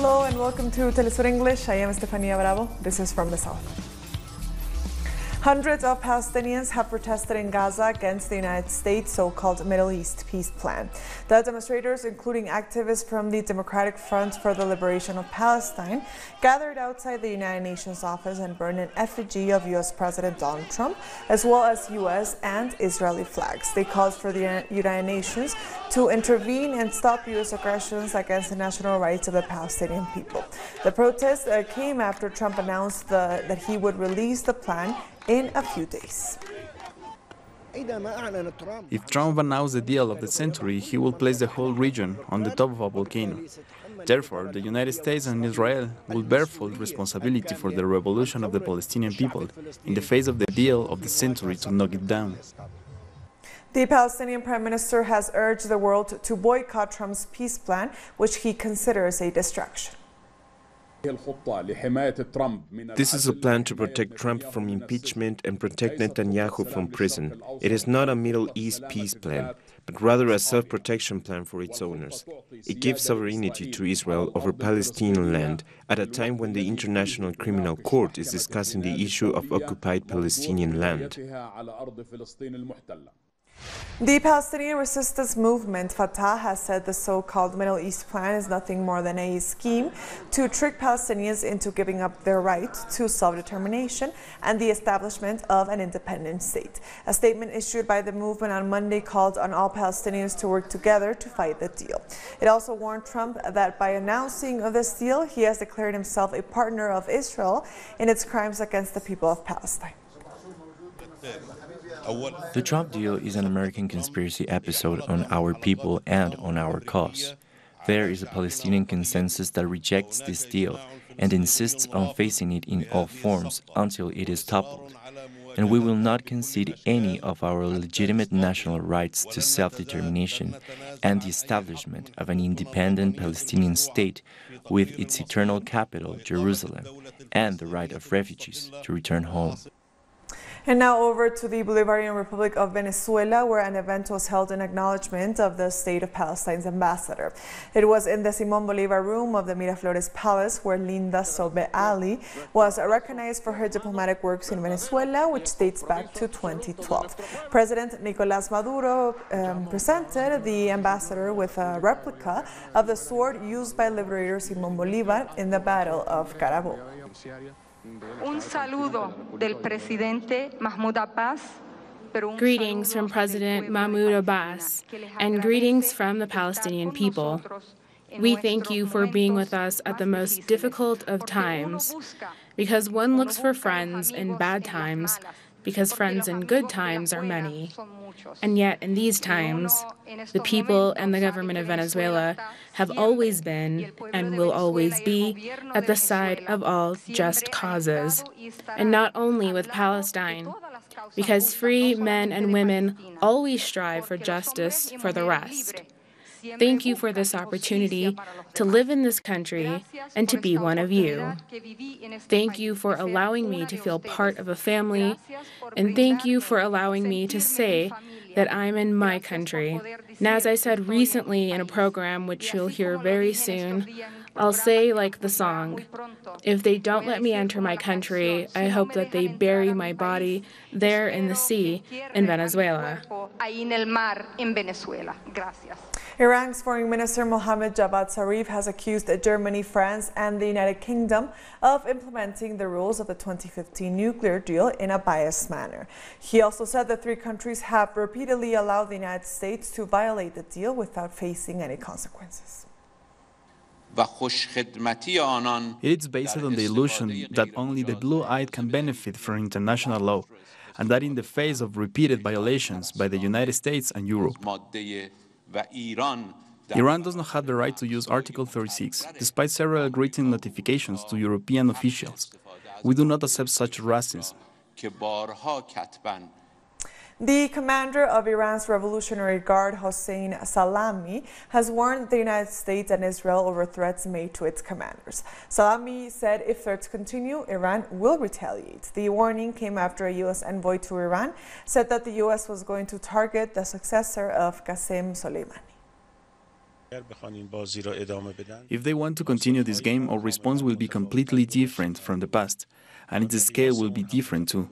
Hello and welcome to Telesur English. I am Estefania Bravo. This is from the South. Hundreds of Palestinians have protested in Gaza against the United States' so-called Middle East peace plan. The demonstrators, including activists from the Democratic Front for the Liberation of Palestine, gathered outside the United Nations office and burned an effigy of U.S. President Donald Trump, as well as U.S. and Israeli flags. They called for the United Nations to intervene and stop U.S. aggressions against the national rights of the Palestinian people. The protest came after Trump announced that he would release the plan in a few days. If Trump announced the deal of the century, he will place the whole region on the top of a volcano. Therefore, the United States and Israel will bear full responsibility for the revolution of the Palestinian people in the face of the deal of the century to knock it down. The Palestinian Prime Minister has urged the world to boycott Trump's peace plan, which he considers a distraction. This is a plan to protect Trump from impeachment and protect Netanyahu from prison. It is not a Middle East peace plan, but rather a self-protection plan for its owners. It gives sovereignty to Israel over Palestinian land at a time when the International Criminal Court is discussing the issue of occupied Palestinian land. The Palestinian resistance movement, Fatah, has said the so-called Middle East plan is nothing more than a scheme to trick Palestinians into giving up their right to self-determination and the establishment of an independent state. A statement issued by the movement on Monday called on all Palestinians to work together to fight the deal. It also warned Trump that by announcing this deal, he has declared himself a partner of Israel in its crimes against the people of Palestine. The Trump deal is an American conspiracy episode on our people and on our cause. There is a Palestinian consensus that rejects this deal and insists on facing it in all forms until it is toppled. And we will not concede any of our legitimate national rights to self-determination and the establishment of an independent Palestinian state with its eternal capital, Jerusalem, and the right of refugees to return home. And now over to the Bolivarian Republic of Venezuela, where an event was held in acknowledgement of the State of Palestine's ambassador. It was in the Simón Bolívar room of the Miraflores Palace, where Linda Sobe Ali was recognized for her diplomatic works in Venezuela, which dates back to 2012. President Nicolás Maduro presented the ambassador with a replica of the sword used by Liberator Simón Bolívar in the Battle of Carabobo. Un saludo del presidente Mahmoud Abbas. Greetings from President Mahmoud Abbas, and greetings from the Palestinian people. We thank you for being with us at the most difficult of times, because one looks for friends in bad times, because friends in good times are many. And yet, in these times, the people and the government of Venezuela have always been and will always be at the side of all just causes, and not only with Palestine, because free men and women always strive for justice for the rest. Thank you for this opportunity to live in this country and to be one of you. Thank you for allowing me to feel part of a family, and thank you for allowing me to say that I'm in my country. And as I said recently in a program which you'll hear very soon, I'll say like the song, if they don't let me enter my country, I hope that they bury my body there in the sea in Venezuela. Iran's Foreign Minister Mohammad Javad Zarif has accused Germany, France, and the United Kingdom of implementing the rules of the 2015 nuclear deal in a biased manner. He also said the three countries have repeatedly allowed the United States to violate the deal without facing any consequences. It is based on the illusion that only the blue-eyed can benefit from international law, and that in the face of repeated violations by the United States and Europe. Iran does not have the right to use Article 36, despite several written notifications to European officials. We do not accept such racism. The commander of Iran's Revolutionary Guard, Hossein Salami, has warned the United States and Israel over threats made to its commanders. Salami said if threats continue, Iran will retaliate. The warning came after a U.S. envoy to Iran said that the U.S. was going to target the successor of Qasem Soleimani. If they want to continue this game, our response will be completely different from the past, and its scale will be different too.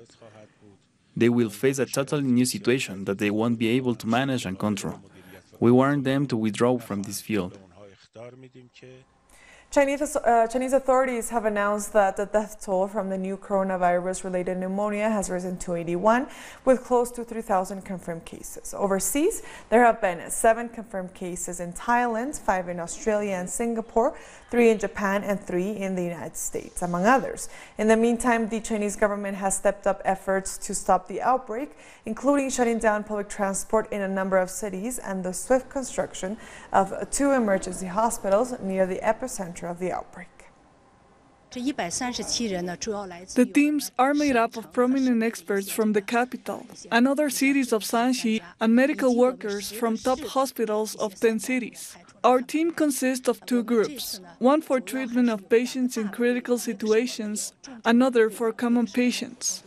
They will face a totally new situation that they won't be able to manage and control. We warn them to withdraw from this field. Chinese authorities have announced that the death toll from the new coronavirus-related pneumonia has risen to 81, with close to 3,000 confirmed cases. Overseas, there have been 7 confirmed cases in Thailand, 5 in Australia and Singapore, 3 in Japan, and 3 in the United States, among others. In the meantime, the Chinese government has stepped up efforts to stop the outbreak, including shutting down public transport in a number of cities and the swift construction of 2 emergency hospitals near the epicenter of the outbreak. The teams are made up of prominent experts from the capital and other cities of Shanxi and medical workers from top hospitals of 10 cities. Our team consists of 2 groups, one for treatment of patients in critical situations, another for common patients.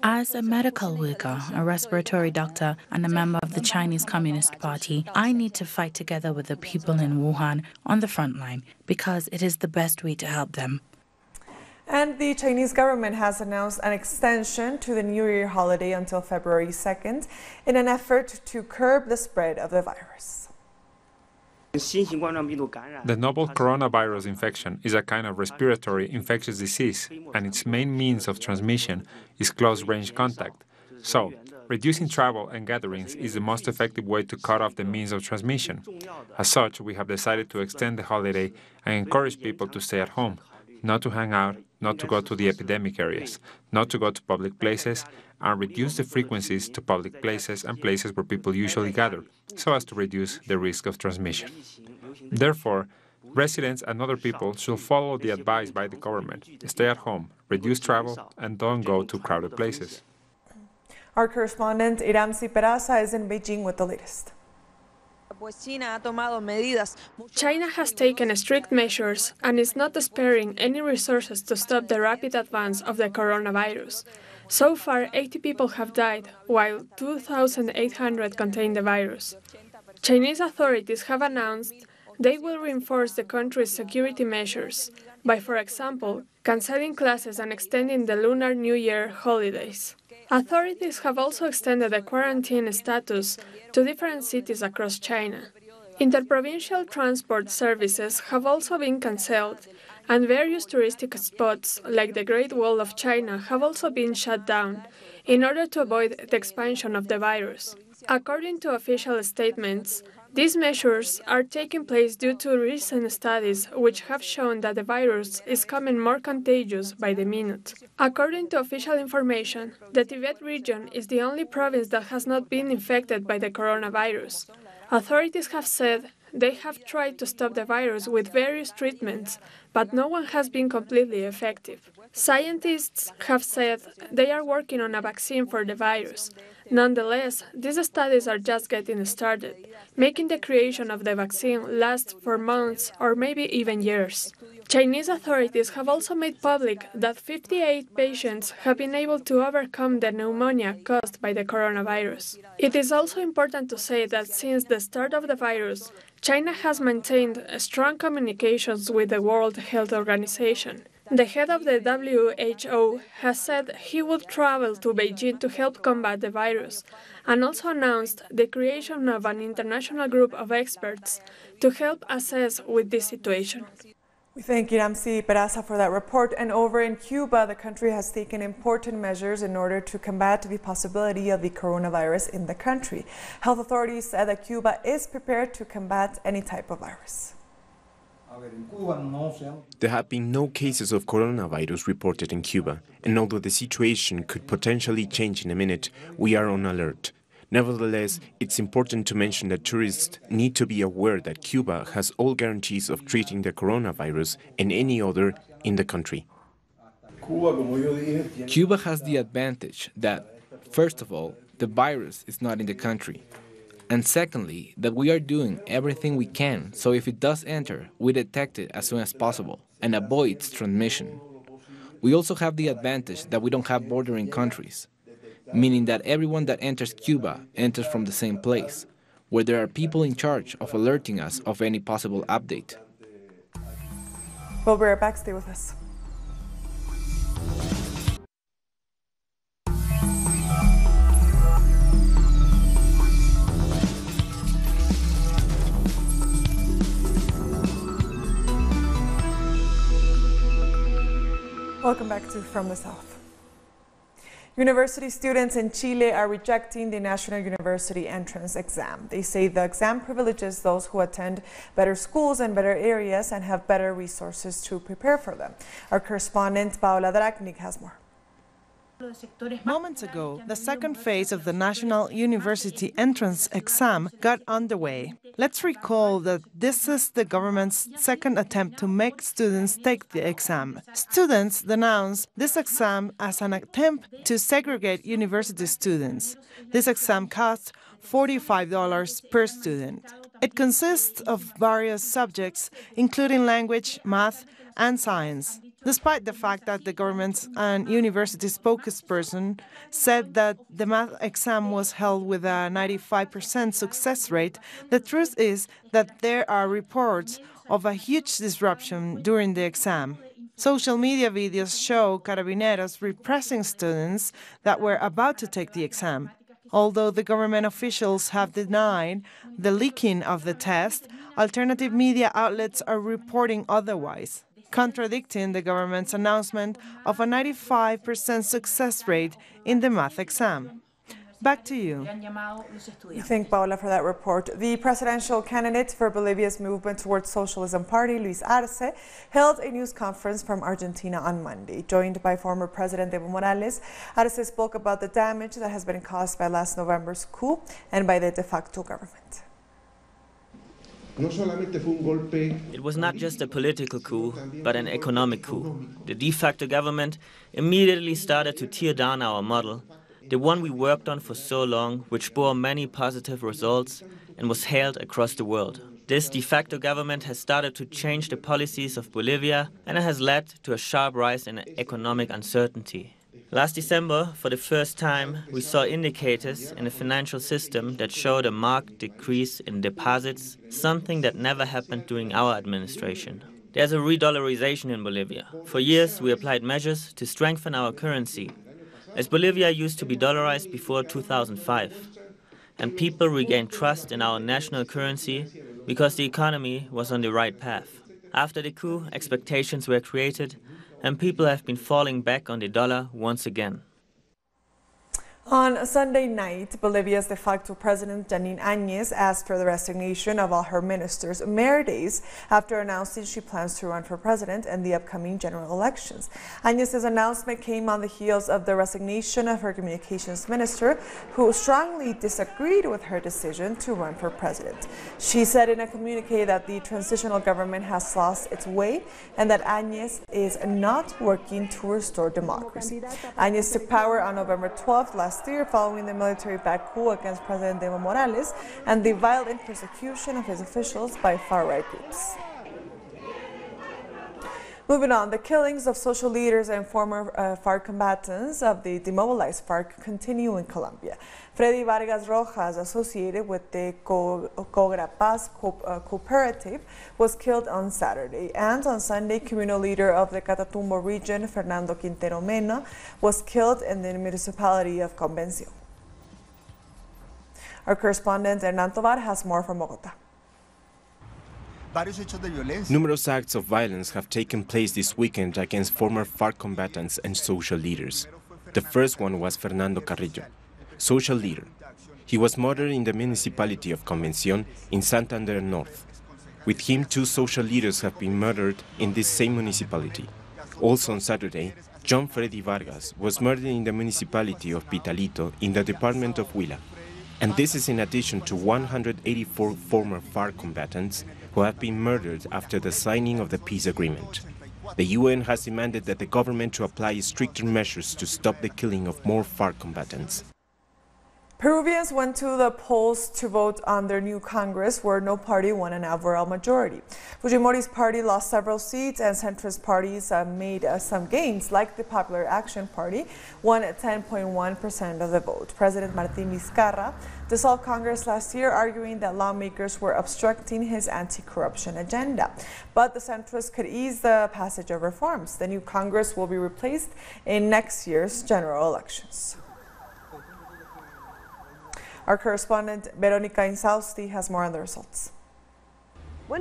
As a medical worker, a respiratory doctor, and a member of the Chinese Communist Party, I need to fight together with the people in Wuhan on the front line because it is the best way to help them. And the Chinese government has announced an extension to the New Year holiday until February 2nd in an effort to curb the spread of the virus. The novel coronavirus infection is a kind of respiratory infectious disease, and its main means of transmission is close-range contact. So, reducing travel and gatherings is the most effective way to cut off the means of transmission. As such, we have decided to extend the holiday and encourage people to stay at home, not to hang out, not to go to the epidemic areas, not to go to public places, and reduce the frequencies to public places and places where people usually gather, so as to reduce the risk of transmission. Therefore, residents and other people should follow the advice by the government, stay at home, reduce travel, and don't go to crowded places. Our correspondent Iramsi Peraza is in Beijing with the latest. China has taken strict measures and is not sparing any resources to stop the rapid advance of the coronavirus. So far, 80 people have died, while 2,800 contain the virus. Chinese authorities have announced they will reinforce the country's security measures by, for example, canceling classes and extending the Lunar New Year holidays. Authorities have also extended the quarantine status to different cities across China. Interprovincial transport services have also been cancelled, and various touristic spots like the Great Wall of China have also been shut down in order to avoid the expansion of the virus. According to official statements, these measures are taking place due to recent studies which have shown that the virus is becoming more contagious by the minute. According to official information, the Tibet region is the only province that has not been infected by the coronavirus. Authorities have said they have tried to stop the virus with various treatments, but no one has been completely effective. Scientists have said they are working on a vaccine for the virus. Nonetheless, these studies are just getting started, making the creation of the vaccine last for months or maybe even years. Chinese authorities have also made public that 58 patients have been able to overcome the pneumonia caused by the coronavirus. It is also important to say that since the start of the virus, China has maintained strong communications with the World Health Organization. The head of the WHO has said he would travel to Beijing to help combat the virus, and also announced the creation of an international group of experts to help assess with this situation. We thank Iramsi Peraza for that report. And over in Cuba, the country has taken important measures in order to combat the possibility of the coronavirus in the country. Health authorities said that Cuba is prepared to combat any type of virus. There have been no cases of coronavirus reported in Cuba, and although the situation could potentially change in a minute, we are on alert. Nevertheless, it's important to mention that tourists need to be aware that Cuba has all guarantees of treating the coronavirus and any other in the country. Cuba has the advantage that, first of all, the virus is not in the country. And secondly, that we are doing everything we can so if it does enter, we detect it as soon as possible and avoid its transmission. We also have the advantage that we don't have bordering countries, meaning that everyone that enters Cuba enters from the same place. where there are people in charge of alerting us of any possible update. We'll be right back. Stay with us. Welcome back to From the South. University students in Chile are rejecting the National University Entrance Exam. They say the exam privileges those who attend better schools and better areas and have better resources to prepare for them. Our correspondent Paola Drachnik has more. Moments ago, the second phase of the National University Entrance Exam got underway. Let's recall that this is the government's second attempt to make students take the exam. Students denounce this exam as an attempt to segregate university students. This exam costs $45 per student. It consists of various subjects, including language, math, and science. Despite the fact that the government's and university spokesperson said that the math exam was held with a 95% success rate, the truth is that there are reports of a huge disruption during the exam. Social media videos show carabineros repressing students that were about to take the exam. Although the government officials have denied the leaking of the test, alternative media outlets are reporting otherwise, contradicting the government's announcement of a 95% success rate in the math exam. Back to you. Thank Paola for that report. The presidential candidate for Bolivia's movement towards socialism party, Luis Arce, held a news conference from Argentina on Monday. Joined by former President Evo Morales, Arce spoke about the damage that has been caused by last November's coup and by the de facto government. It was not just a political coup, but an economic coup. The de facto government immediately started to tear down our model, the one we worked on for so long, which bore many positive results and was hailed across the world. This de facto government has started to change the policies of Bolivia, and it has led to a sharp rise in economic uncertainty. Last December, for the first time, we saw indicators in the financial system that showed a marked decrease in deposits, something that never happened during our administration. There's a re-dollarization in Bolivia. For years, we applied measures to strengthen our currency, as Bolivia used to be dollarized before 2005. And people regained trust in our national currency because the economy was on the right path. After the coup, expectations were created, and people have been falling back on the dollar once again. On Sunday night, Bolivia's de facto president, Janine Áñez, asked for the resignation of all her ministers mere days after announcing she plans to run for president in the upcoming general elections. Áñez's announcement came on the heels of the resignation of her communications minister, who strongly disagreed with her decision to run for president. She said in a communique that the transitional government has lost its way and that Áñez is not working to restore democracy. Áñez took power on November 12th last year following the military-backed coup against President Evo Morales and the violent persecution of his officials by far-right groups. Moving on, the killings of social leaders and former FARC combatants of the demobilized FARC continue in Colombia. Freddy Vargas Rojas, associated with the Paz cooperative, was killed on Saturday. And on Sunday, communal leader of the Catatumbo region, Fernando Quintero Mena, was killed in the municipality of Convención. Our correspondent Hernán Tovar has more from Bogotá. Numerous acts of violence have taken place this weekend against former FARC combatants and social leaders. The first one was Fernando Carrillo, social leader. He was murdered in the municipality of Convención in Santander North. With him, 2 social leaders have been murdered in this same municipality. Also on Saturday, John Freddy Vargas was murdered in the municipality of Pitalito in the department of Huila. And this is in addition to 184 former FARC combatants who have been murdered after the signing of the peace agreement. The UN has demanded that the government to apply stricter measures to stop the killing of more FARC combatants. Peruvians went to the polls to vote on their new Congress, where no party won an overall majority. Fujimorist party lost several seats, and centrist parties made some gains, like the Popular Action Party, won 10.1% of the vote. President Martín Vizcarra dissolved Congress last year, arguing that lawmakers were obstructing his anti-corruption agenda. But the centrists could ease the passage of reforms. The new Congress will be replaced in next year's general elections. Our correspondent Veronica Insausti has more on the results. The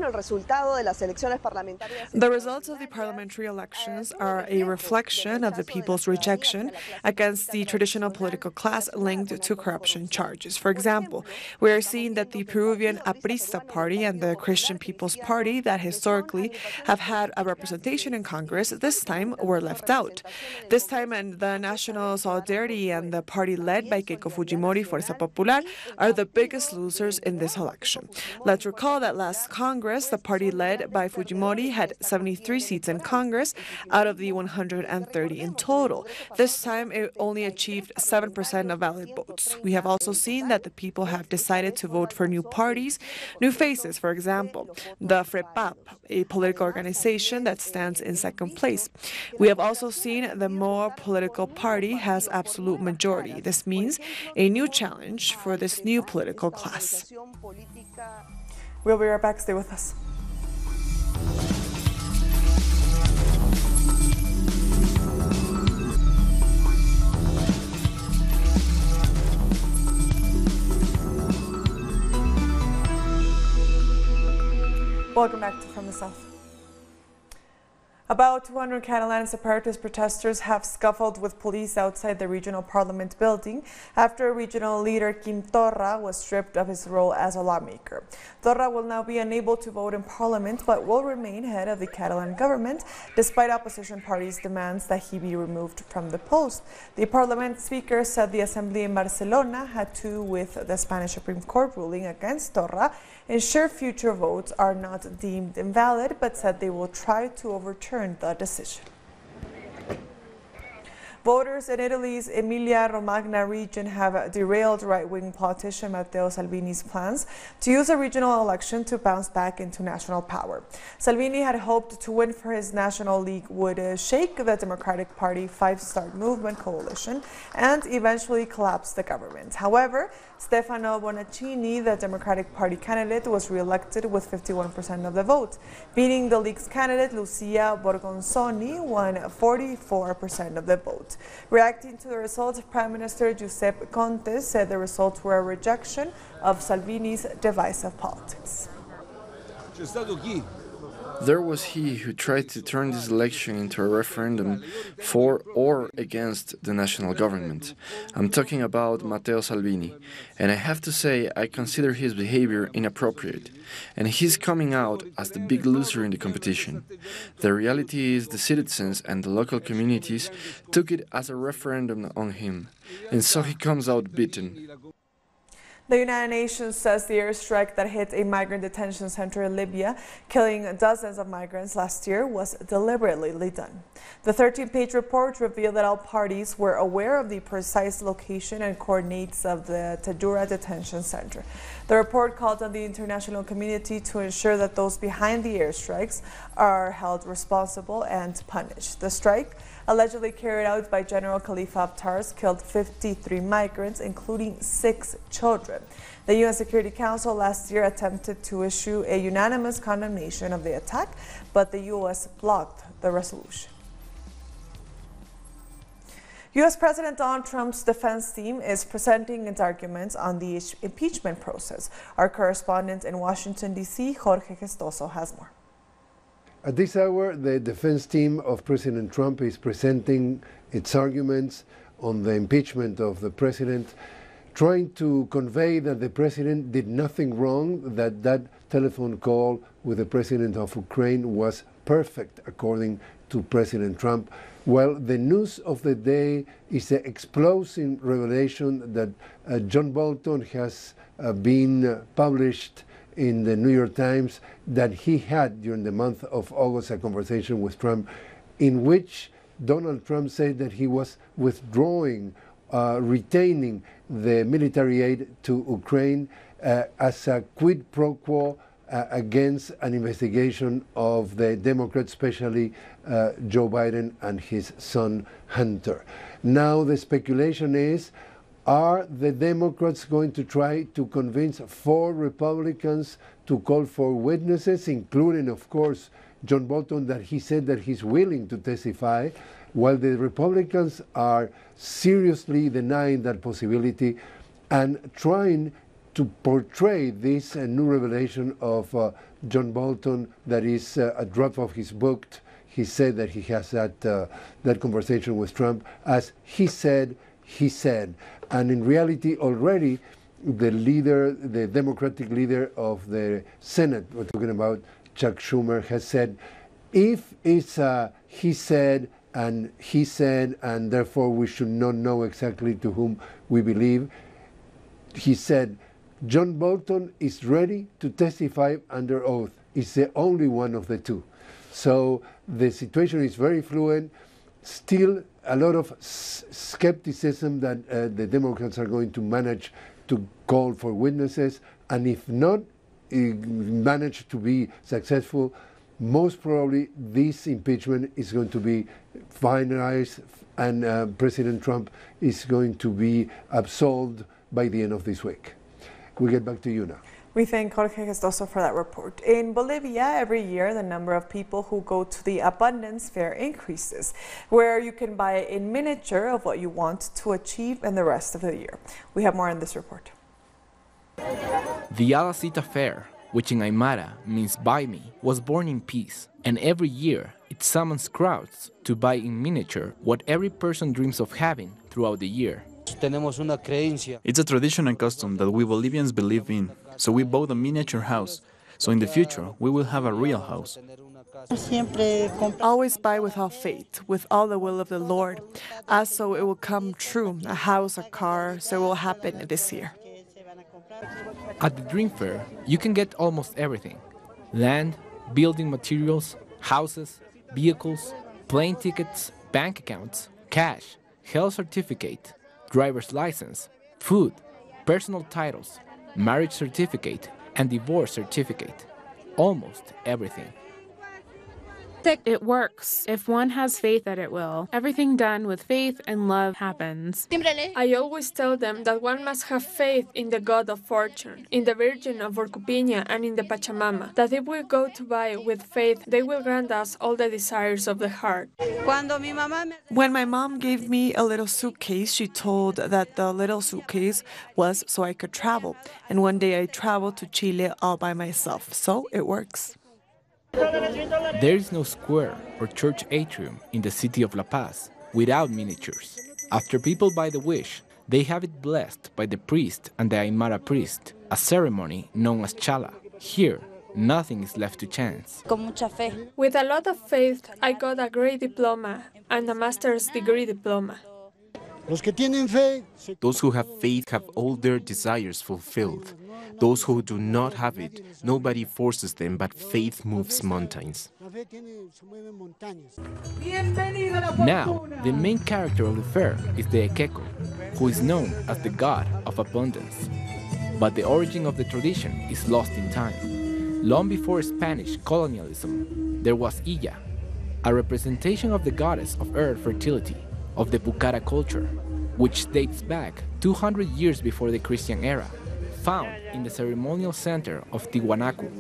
results of the parliamentary elections are a reflection of the people's rejection against the traditional political class linked to corruption charges. For example, we are seeing that the Peruvian Aprista Party and the Christian People's Party, that historically have had a representation in Congress, this time were left out. This time, and the National Solidarity and the party led by Keiko Fujimori, Fuerza Popular, are the biggest losers in this election. Let's recall that last Congress, the party led by Fujimori had 73 seats in Congress out of the 130 in total. This time, it only achieved 7% of valid votes. We have also seen that the people have decided to vote for new parties, new faces, for example, the FREPAP, a political organization that stands in second place. We have also seen the more political party has absolute majority. This means a new challenge for this new political class. We'll be right back. Stay with us. Welcome back to From the South. About 200 Catalan separatist protesters have scuffled with police outside the regional parliament building after regional leader Quim Torra was stripped of his role as a lawmaker. Torra will now be unable to vote in parliament, but will remain head of the Catalan government, despite opposition parties' demands that he be removed from the post. The parliament speaker said the assembly in Barcelona had to, with the Spanish Supreme Court ruling against Torra, ensure future votes are not deemed invalid, but said they will try to overturn the decision. Voters in Italy's Emilia-Romagna region have derailed right-wing politician Matteo Salvini's plans to use a regional election to bounce back into national power. Salvini had hoped to win for his National League would shake the Democratic Party Five Star Movement coalition and eventually collapse the government. However, Stefano Bonaccini, the Democratic Party candidate, was re-elected with 51% of the vote. Beating the League's candidate, Lucia Borgonzoni won 44% of the vote. Reacting to the results, Prime Minister Giuseppe Conte said the results were a rejection of Salvini's divisive politics. There was he who tried to turn this election into a referendum for or against the national government. I'm talking about Matteo Salvini, and I have to say I consider his behavior inappropriate, and he's coming out as the big loser in the competition. The reality is the citizens and the local communities took it as a referendum on him, and so he comes out beaten. The United Nations says the airstrike that hit a migrant detention center in Libya, killing dozens of migrants last year, was deliberately done. The 13-page report revealed that all parties were aware of the precise location and coordinates of the Tadura detention center. The report called on the international community to ensure that those behind the airstrikes are held responsible and punished. The strike, allegedly carried out by General Khalifa Haftar's, killed 53 migrants, including 6 children. The UN Security Council last year attempted to issue a unanimous condemnation of the attack, but the US blocked the resolution. U.S. President Donald Trump's defense team is presenting its arguments on the impeachment process. Our correspondent in Washington, D.C., Jorge Gestoso, has more. At this hour, the defense team of President Trump is presenting its arguments on the impeachment of the president, trying to convey that the president did nothing wrong, that telephone call with the president of Ukraine was perfect, according to President Trump. Well, the news of the day is the explosive revelation that John Bolton has been published in the New York Times, that he had during the month of August a conversation with Trump in which Donald Trump said that he was withdrawing retaining the military aid to Ukraine as a quid pro quo against an investigation of the Democrats, especially Joe Biden and his son Hunter. Now the speculation is, are the Democrats going to try to convince 4 Republicans to call for witnesses, including, of course, John Bolton, that he said that he's willing to testify, while the Republicans are seriously denying that possibility and trying to portray this new revelation of John Bolton, that is a drop of his book. He said that he has that conversation with Trump as he said. And in reality, already the Democratic leader of the Senate, we're talking about Chuck Schumer, has said, if it's he said, and therefore we should not know exactly to whom we believe, he said, John Bolton is ready to testify under oath. It's the only one of the two. So the situation is very fluid. Still a lot of skepticism that the Democrats are going to manage to call for witnesses, and if not manage to be successful, most probably this impeachment is going to be finalized and President Trump is going to be absolved by the end of this week. We get back to you now. We thank Jorge Gestoso for that report. In Bolivia, every year, the number of people who go to the Abundance Fair increases, where you can buy a miniature of what you want to achieve in the rest of the year. We have more in this report. The Alacita Fair, which in Aymara means buy me, was born in peace, and every year it summons crowds to buy in miniature what every person dreams of having throughout the year. It's a tradition and custom that we Bolivians believe in, so we bought a miniature house, so in the future we will have a real house. Always buy without faith, with all the will of the Lord, as so it will come true, a house, a car, so it will happen this year. At the Dream Fair, you can get almost everything: land, building materials, houses, vehicles, plane tickets, bank accounts, cash, health certificate, driver's license, food, personal titles, marriage certificate, and divorce certificate. Almost everything. It works. If one has faith that it will. Everything done with faith and love happens. I always tell them that one must have faith in the God of Fortune, in the Virgin of Orcupina, and in the Pachamama, that if we go to buy with faith, they will grant us all the desires of the heart. When my mom gave me a little suitcase, she told that the little suitcase was so I could travel. And one day I traveled to Chile all by myself, so it works. There is no square or church atrium in the city of La Paz without miniatures. After people buy the wish, they have it blessed by the priest and the Aymara priest, a ceremony known as chala. Here, nothing is left to chance. With a lot of faith, I got a grade diploma and a master's degree diploma. Those who have faith have all their desires fulfilled. Those who do not have it, nobody forces them, but faith moves mountains. Now, the main character of the fair is the Ekeko, who is known as the god of abundance. But the origin of the tradition is lost in time. Long before Spanish colonialism, there was Illa, a representation of the goddess of earth fertility, of the Pucara culture, which dates back 200 years before the Christian era, found in the ceremonial center of Tiwanaku.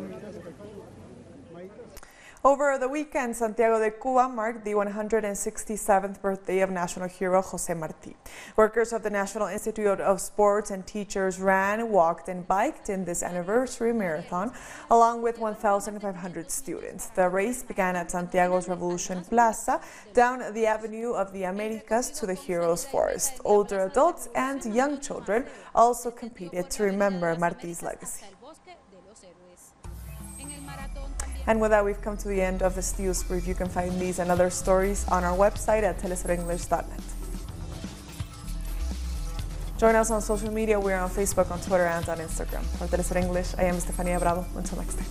Over the weekend, Santiago de Cuba marked the 167th birthday of national hero José Martí. Workers of the National Institute of Sports and teachers ran, walked, and biked in this anniversary marathon, along with 1,500 students. The race began at Santiago's Revolution Plaza, down the Avenue of the Americas to the Heroes Forest. Older adults and young children also competed to remember Martí's legacy. And with that, we've come to the end of this news brief. You can find these and other stories on our website at telesurenglish.net. Join us on social media. We're on Facebook, on Twitter, and on Instagram. For Telesur English, I am Estefania Bravo. Until next time.